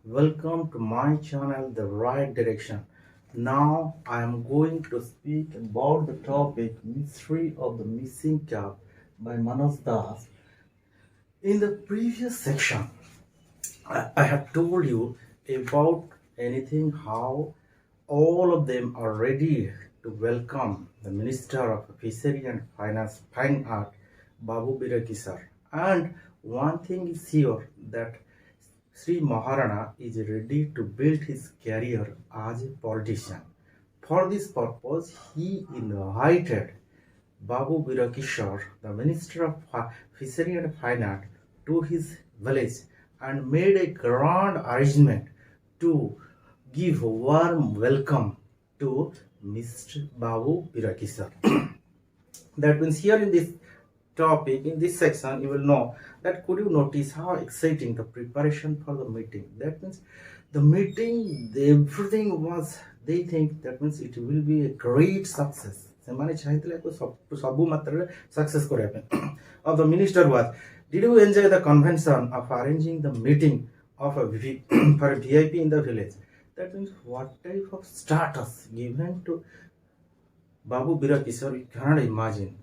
Welcome to my channel, The Right Direction. Now I am going to speak about the topic Mystery of the Missing Cap by Manoj Das. In the previous section, I have told you about anything how all of them are ready to welcome the Minister of Fishery and Finance, Fine Art, Babu Biraki sir. And one thing is sure that Sri Maharana is ready to build his career as a politician. For this purpose, he invited Babu Birakishore, the Minister of Fishery and Finance, to his village and made a grand arrangement to give a warm welcome to Mr. Babu Birakishore. That means here in this topic, in this section, you will know that could you notice how exciting the preparation for the meeting. That means the meeting, everything was, they think that means it will be a great success. ସେମାନେ ଚାହିଁଥିଲେ ସବୁ ମାତ୍ରାରେ success କରିବା ପାଇଁ of the minister was, did you enjoy the convention of arranging the meeting of a for a VIP in the village? That means what type of status given to Babu Birakishore, you cannot imagine.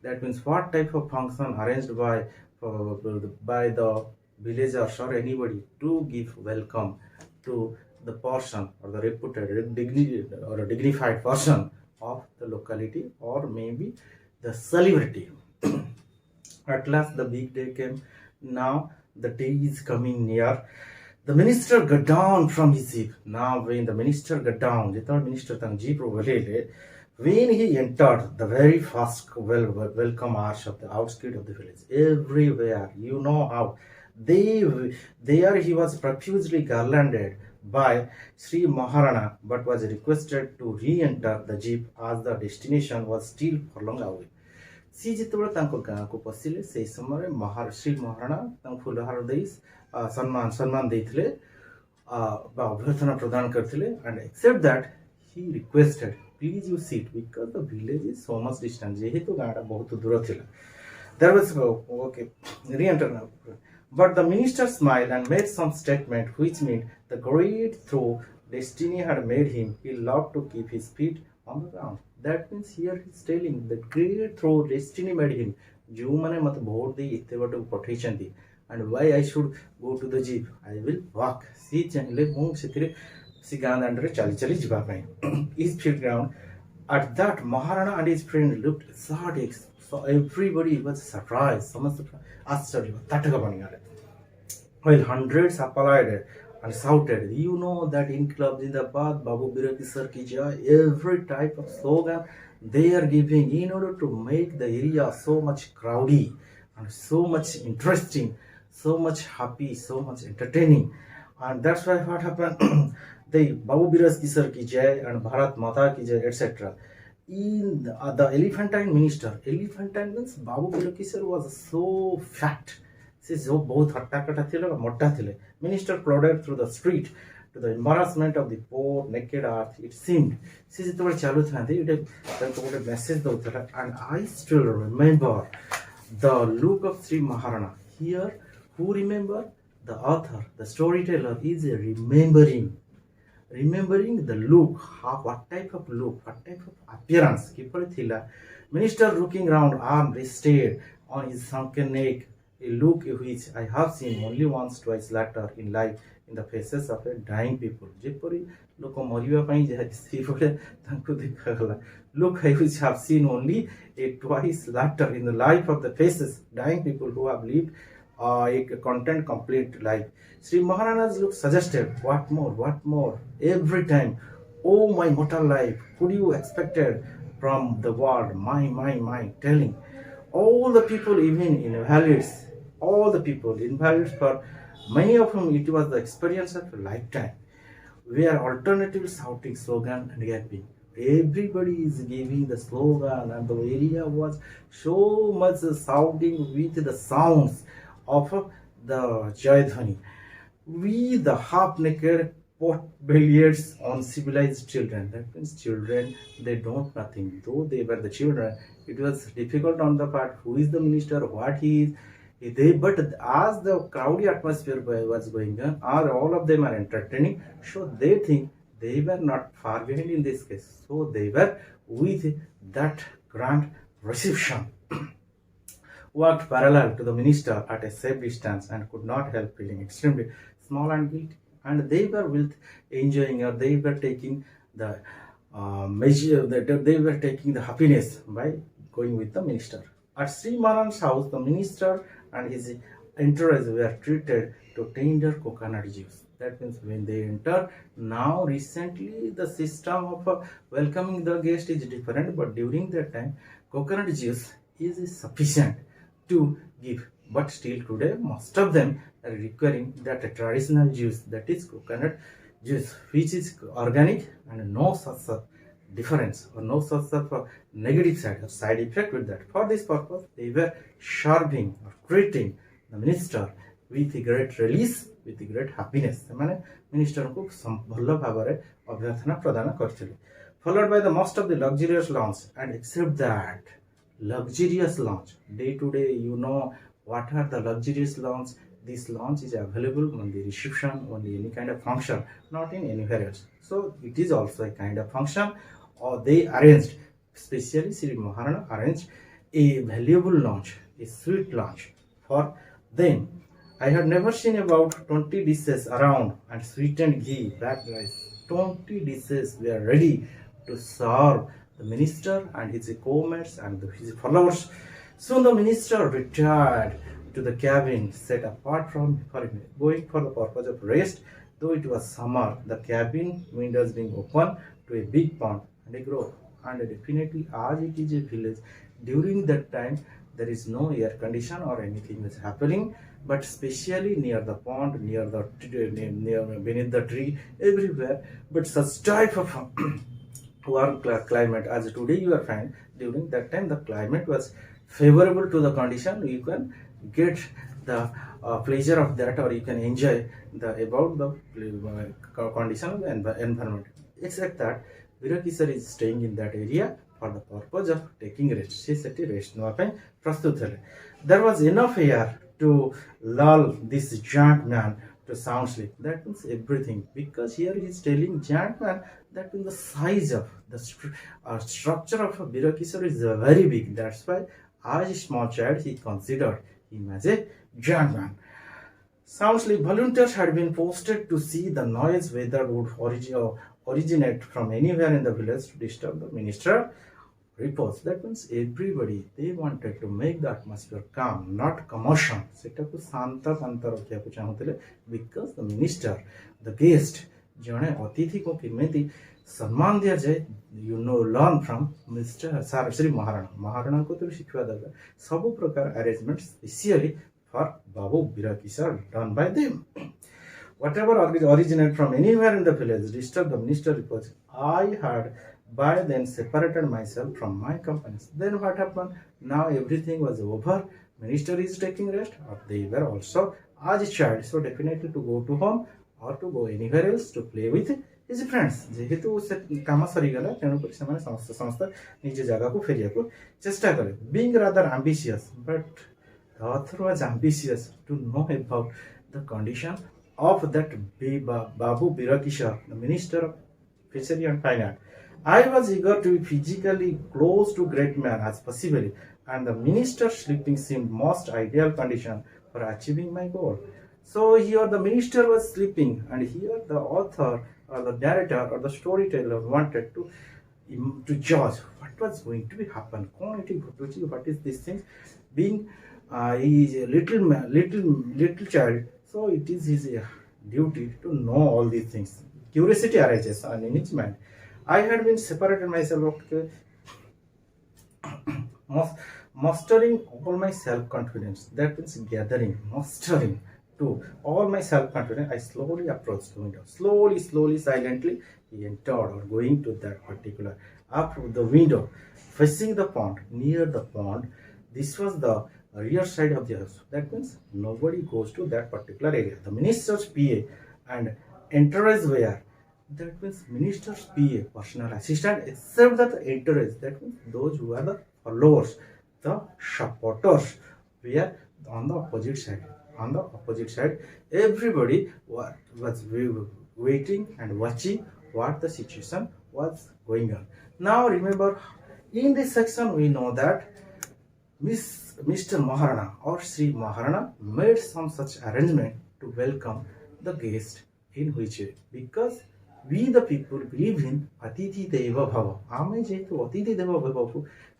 That means what type of function arranged by the villagers or anybody to give welcome to the person or the reputed or a dignified person of the locality or maybe the celebrity. At last the big day came. Now the day is coming near. The minister got down from his jeep. Now when the minister got down, when he entered the very first welcome arch of the outskirts of the village, everywhere, you know how there he was profusely garlanded by Sri Maharana, but was requested to re-enter the jeep as the destination was still for long away. सी जितेबाला तांको गाँ को पसिले से समय श्री महाराणा तांको फुलहार देई सम्मान देइथिले बा अभ्यर्थना प्रदान करथिले and except that he requested please you sit because the village is so much distant जेहेतु गाँटा बहुत दूर थिला. There was okay re-enter now. But the minister smiled and made some statement which meant the great through destiny had made him, he loved to keep his feet on the ground. That means here he is telling the great through destiny made him. जो मैंने मत vote दी इतने बड़े पठेशन दी and why I should go to the jeep, I will walk. सी चंगले मुंग सितरे सी गांध अंडरे चली जिबा पाए. Is field ground. At that Maharana and his friend looked ecstatic. So everybody was surprised. समस्त आश्चर्य तटका बन गया. While hundreds applauded and shouted, you know that in Club Zindabad, Babu Biraki Sir ki jai, every type of slogan they are giving in order to make the area so much crowdy and so much interesting, so much happy, so much entertaining. And that's why what happened, the Babu Biraki Sir ki jai and Bharat Mata ki jai, etc. In the elephantine minister, elephantine means Babu Biraki Sir was so fat. बहुत हट्टाकट्टा थिले र मोटा थिले. Minister plodded through the street to the embarrassment of the poor naked earth. It seemed से जेतबे चालू थांती इटे ताको गोटे message दउथला and I still remember the look of Sri Maharana. Here who remember? The author, the storyteller is remembering the look, what type of look, what type of appearance किपरि थिला. Minister looking round, arm rested on his sunken neck, a look which I have seen only once twice later in life in the faces of a dying people. जेपरि लोक मरिबा पई जे सिफले तांको देखगला. Look which I have seen only twice later in the life of the faces dying people who have lived a content complete life. Sri Maharana's look suggested what more every time. Oh my mortal life, could you expected from the world my telling all the people, even invalids, all the people invalids, for many of whom it was the experience of a lifetime, where alternative shouting slogan and yapping. Everybody is giving the slogan and the area was so much shouting with the sounds of the Jayadhani. We the half-naked pot-bellieds uncivilized children. That means children, they don't nothing. Though they were the children, it was difficult on the part who is the minister, what he is. But as the crowdy atmosphere was going on, all of them are entertaining, so they think they were not far behind in this case. So they were with that grand reception, walked parallel to the minister at a safe distance, and could not help feeling extremely small and guilty. And they were with enjoying, or they were taking the measure that they were taking the happiness by going with the minister. At Sri Maran's house, the minister and his entourage were treated to tender coconut juice. That means when they enter, now recently the system of welcoming the guest is different, but during that time, coconut juice is sufficient to give. But still today, most of them are requiring that traditional juice, that is coconut juice, which is organic and no such of difference or no such of negative side effect with that. For this purpose, they were serving or treating the minister with great release, with great happiness. ସେମାନେ ମିନିଷ୍ଟରଙ୍କୁ ଭଲ ଭାବରେ ଅଭ୍ୟର୍ଥନା ପ୍ରଦାନ କରିଥିଲେ. Followed by the most of the luxurious lunch, and except that luxurious lunch, day to day, you know what are the luxurious lunch. This lunch is available on the reception, on any kind of function, not in anywhere else. So it is also a kind of function, or they arranged, especially Sri Maharana arranged a valuable lunch, a sweet lunch for them. I had never seen about 20 dishes around, and sweetened ghee, black rice. 20 dishes were ready to serve the minister and his co-mates and his followers. Soon the minister retired to the cabin set apart for him, going for the purpose of rest. Though it was summer, the cabin windows being open to a big pond and a grove. And definitely, as it is a village, during that time there is no air condition or anything is happening, but especially near the pond, near beneath the tree, everywhere. But such type of warm climate as today you are fine, during that time the climate was favorable to the condition. You can get the pleasure of that, or you can enjoy the about the condition of the environment. Except that Virakisar is staying in that area for the purpose of taking rest. She said rest no ପାଇଁ ପ୍ରସ୍ତୁତ ହେଲେ. There was enough air to lull this giant man to sound sleep. That means everything, because here he is telling giant man, that means the size of the structure of Virakisar is very big. That's why as a small child he considered him as a giant man. Soundsly, volunteers had been posted to see the noise whether would originate from anywhere in the village to disturb the minister repose. That means everybody, they wanted to make the atmosphere calm, not commotion. ସେଟାକୁ ଶାନ୍ତ ଶାନ୍ତ ରଖିବାକୁ ଚାହୁଁଥିଲେ, because the minister, the guest, ଜଣେ ଅତିଥିକୁ କେମିତି ସମ୍ମାନ ଦିଆଯାଏ, you know, learn from Mr. Sri Maharana. ମହାରଣାଙ୍କୁ ତ ଶିଖିବା ଦରକାର. ସବୁ ପ୍ରକାର arrangements specially for Babu Virakisar done by them. Whatever originated from anywhere in the village disturbed the minister repose. I had by then separated myself from my companions. Then what happened? Now everything was over. Minister is taking rest, or they were also as a child, so definitely to go to home or to go anywhere else to play with his friends. ଯେହେତୁ ସେ କାମ ସରିଗଲା, ତେଣୁକରି ସେମାନେ ସମସ୍ତେ ନିଜ ଜାଗାକୁ ଫେରିବାକୁ ଚେଷ୍ଟା କଲେ. Being rather ambitious, but the author was ambitious to know about the condition of that Babu Virakisar, the minister of fishery and fine art. I was eager to be physically close to great man as possible, and the minister sleeping seemed most ideal condition for achieving my goal. So here the minister was sleeping, and here the author or the narrator or the storyteller wanted to judge what was going to be happen. What is this thing? Being he is a little child, so it is his duty to know all these things. Curiosity arises in his mind. I had been separated myself, mustering all my self-confidence. That means gathering, mustering to all my self-confidence. I slowly approached the window. Slowly, silently, he entered, or going to that particular up the window, facing the pond. Near the pond, this was the rear side of the house. That means nobody goes to that particular area. The minister's PA and entourage were. That means minister's PA, personal assistant, except that the entourage, that means those who are the followers, the supporters, were on the opposite side. On the opposite side, everybody was waiting and watching what the situation was going on. Now remember, in this section we know that Mr. Maharana or Sri Maharana made some such arrangement to welcome the guest in which way? Because we the people believe in Atithi Deva Bhava. ଆମେ ଯେହେତୁ ଅତିଥି ଦେବ ଭବକୁ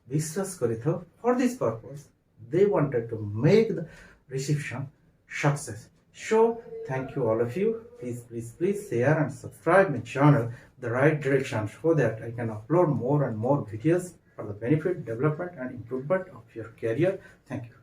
ବିଶ୍ୱାସ କରିଥାଉ, for this purpose they wanted to make the reception success. So thank you all of you. Please share and subscribe my channel The Right Direction so that I can upload more and more videos for the benefit, development and improvement of your career. Thank you.